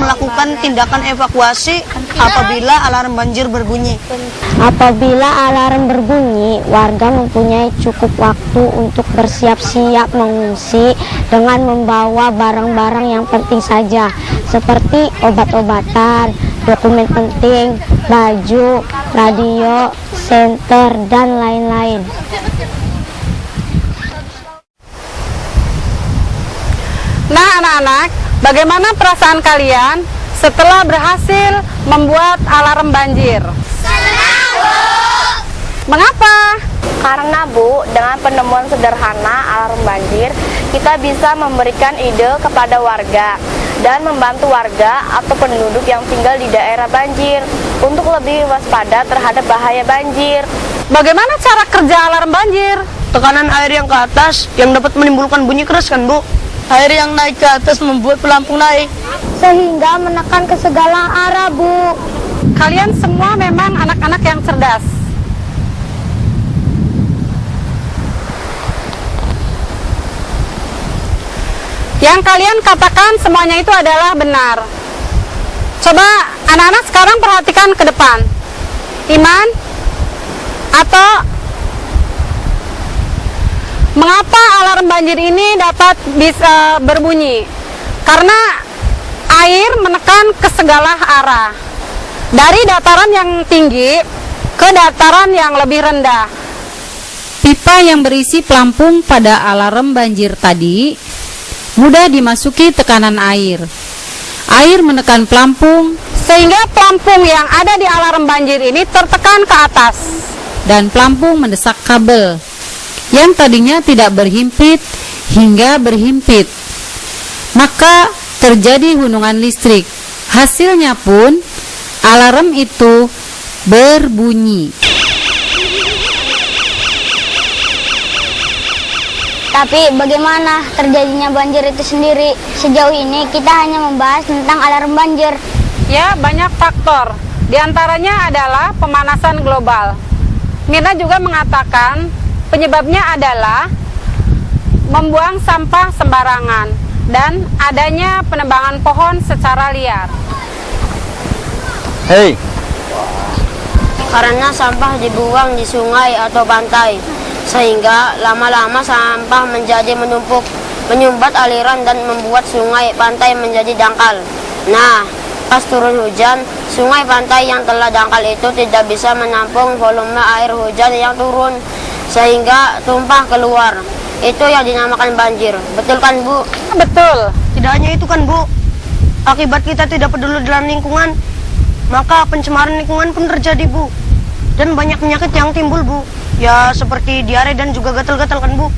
melakukan tindakan evakuasi apabila alarm banjir berbunyi. Apabila alarm berbunyi, warga mempunyai cukup waktu untuk bersiap-siap mengungsi dengan membawa barang-barang yang penting saja, seperti obat-obatan, dokumen penting, baju, radio, senter, dan lain-lain. Nah anak-anak, bagaimana perasaan kalian setelah berhasil membuat alarm banjir? Senang, Bu! Mengapa? Karena Bu, dengan penemuan sederhana alarm banjir, kita bisa memberikan ide kepada warga dan membantu warga atau penduduk yang tinggal di daerah banjir untuk lebih waspada terhadap bahaya banjir. Bagaimana cara kerja alarm banjir? Tekanan air yang ke atas yang dapat menimbulkan bunyi keras kan, Bu? Air yang naik ke atas membuat pelampung naik, Sehingga menekan ke segala arah, Bu. Kalian semua memang anak-anak yang cerdas. Yang kalian katakan semuanya itu adalah benar. Coba anak-anak sekarang perhatikan ke depan. Iman, atau mengapa alarm banjir ini dapat bisa berbunyi? Karena air menekan ke segala arah. Dari dataran yang tinggi ke dataran yang lebih rendah. Pipa yang berisi pelampung pada alarm banjir tadi mudah dimasuki tekanan air. Air menekan pelampung Sehingga pelampung yang ada di alarm banjir ini tertekan ke atas. dan pelampung mendesak kabel yang tadinya tidak berhimpit hingga berhimpit. Maka terjadi gunungan listrik. Hasilnya pun alarm itu berbunyi. Tapi bagaimana terjadinya banjir itu sendiri? Sejauh ini kita hanya membahas tentang alarm banjir. Ya, banyak faktor. Di antaranya adalah pemanasan global. Mirna juga mengatakan penyebabnya adalah membuang sampah sembarangan dan adanya penebangan pohon secara liar. Hei, Karena sampah dibuang di sungai atau pantai, sehingga lama-lama sampah menjadi menumpuk, menyumbat aliran dan membuat sungai pantai menjadi dangkal. Nah, pas turun hujan, sungai pantai yang telah dangkal itu tidak bisa menampung volume air hujan yang turun, sehingga tumpah keluar. Itu yang dinamakan banjir. Betul kan, Bu? Betul. Tidak hanya itu kan, Bu. Akibat kita tidak peduli dengan lingkungan, maka pencemaran lingkungan pun terjadi, Bu. Dan banyak penyakit yang timbul, Bu. Ya, seperti diare dan juga gatal-gatal kan, Bu.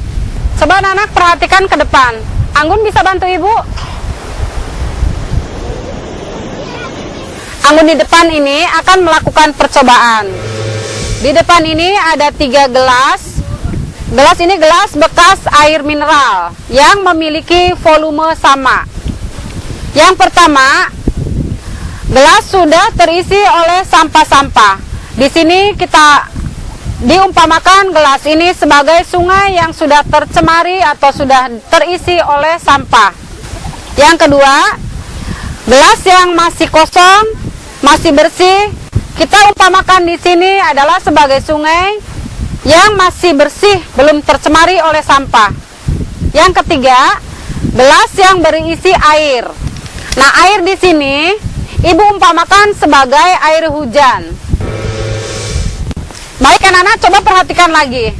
Coba anak perhatikan ke depan. Anggun bisa bantu Ibu? Anggun di depan ini akan melakukan percobaan. Di depan ini ada 3 gelas. Gelas ini gelas bekas air mineral yang memiliki volume sama. Yang pertama, gelas sudah terisi oleh sampah-sampah. Di sini kita diumpamakan gelas ini sebagai sungai yang sudah tercemari atau sudah terisi oleh sampah. Yang kedua, gelas yang masih kosong, masih bersih, kita umpamakan di sini adalah sebagai sungai yang masih bersih, belum tercemari oleh sampah. Yang ketiga, gelas yang berisi air. Nah, air di sini Ibu umpamakan sebagai air hujan. Baik anak-anak, coba perhatikan lagi.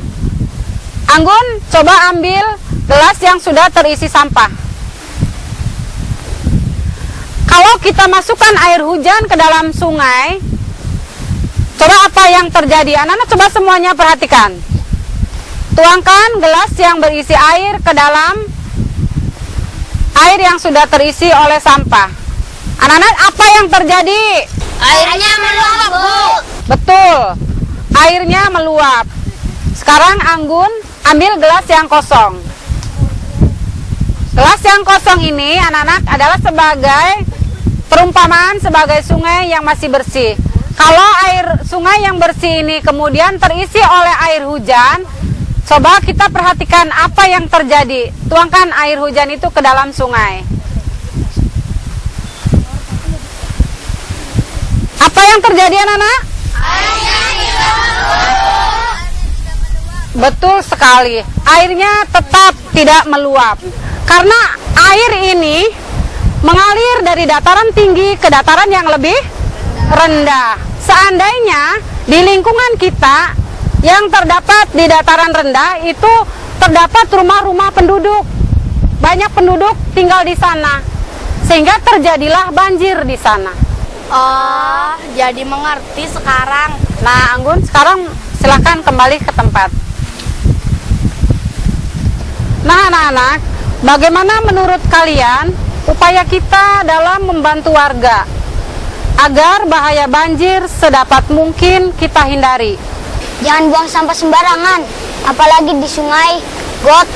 Anggun, coba ambil gelas yang sudah terisi sampah. Kalau kita masukkan air hujan ke dalam sungai, coba apa yang terjadi? Anak-anak coba semuanya perhatikan. Tuangkan gelas yang berisi air ke dalam air yang sudah terisi oleh sampah. Anak-anak, apa yang terjadi? Airnya meluap, Bu. Betul, airnya meluap. Sekarang Anggun ambil gelas yang kosong. Gelas yang kosong ini anak-anak adalah sebagai perumpamaan sebagai sungai yang masih bersih. Kalau air sungai yang bersih ini kemudian terisi oleh air hujan, coba kita perhatikan apa yang terjadi. Tuangkan air hujan itu ke dalam sungai. yang terjadi anak-anak? Betul sekali, airnya tetap tidak meluap. Karena air ini mengalir dari dataran tinggi ke dataran yang lebih rendah. Seandainya di lingkungan kita yang terdapat di dataran rendah itu terdapat rumah-rumah penduduk, banyak penduduk tinggal di sana, sehingga terjadilah banjir di sana. Oh, jadi mengerti sekarang. Nah, Anggun, sekarang silakan kembali ke tempat. Nah, anak-anak, bagaimana menurut kalian upaya kita dalam membantu warga agar bahaya banjir sedapat mungkin kita hindari? Jangan buang sampah sembarangan, apalagi di sungai, got,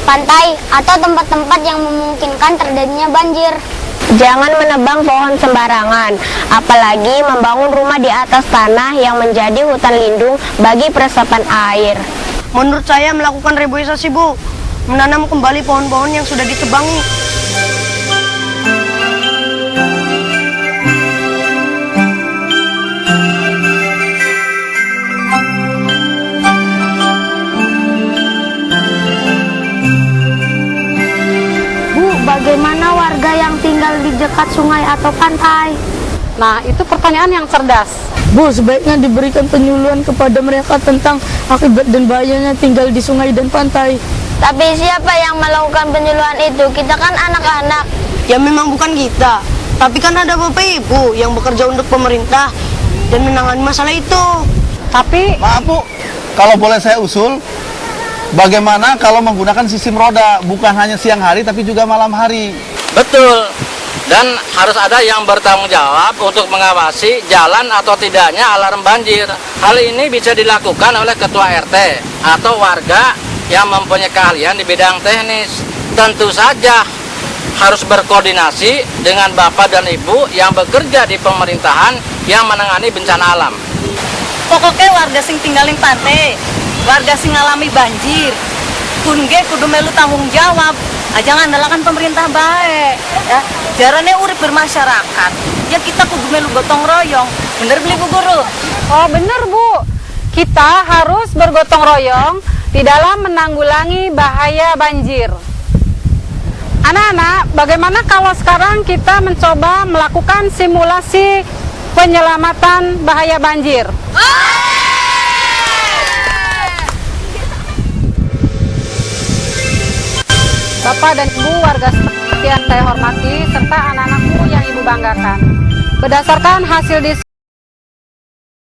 pantai, atau tempat-tempat yang memungkinkan terjadinya banjir. Jangan menebang pohon sembarangan, apalagi membangun rumah di atas tanah yang menjadi hutan lindung bagi peresapan air. Menurut saya melakukan reboisasi, Bu. Menanam kembali pohon-pohon yang sudah ditebangi. Bu, bagaimana warga yang tinggal di dekat sungai atau pantai? Nah, itu pertanyaan yang cerdas. Bu, sebaiknya diberikan penyuluhan kepada mereka tentang akibat dan bahayanya tinggal di sungai dan pantai. Tapi siapa yang melakukan penyuluhan itu? Kita kan anak-anak. Ya memang bukan kita, tapi kan ada Bapak Ibu yang bekerja untuk pemerintah dan menangani masalah itu. Tapi Maaf Bu, kalau boleh saya usul, bagaimana kalau menggunakan sistem roda, bukan hanya siang hari tapi juga malam hari? Betul. Dan harus ada yang bertanggung jawab untuk mengawasi jalan atau tidaknya alarm banjir. Hal ini bisa dilakukan oleh ketua RT atau warga yang mempunyai keahlian di bidang teknis. Tentu saja harus berkoordinasi dengan Bapak dan Ibu yang bekerja di pemerintahan yang menangani bencana alam. Pokoknya warga sing tinggalin pantai, warga sing ngalami banjir, kudu melu tanggung jawab. Jangan andalkan pemerintah baik, ya. Jarane urip bermasyarakat, ya kita kudu melu gotong royong. Bener beli Bu Guru? oh bener Bu, kita harus bergotong royong di dalam menanggulangi bahaya banjir. Anak-anak, bagaimana kalau sekarang kita mencoba melakukan simulasi penyelamatan bahaya banjir? Bapak dan Ibu warga seperti yang saya hormati serta anak-anakku yang Ibu banggakan. Berdasarkan hasil diskusi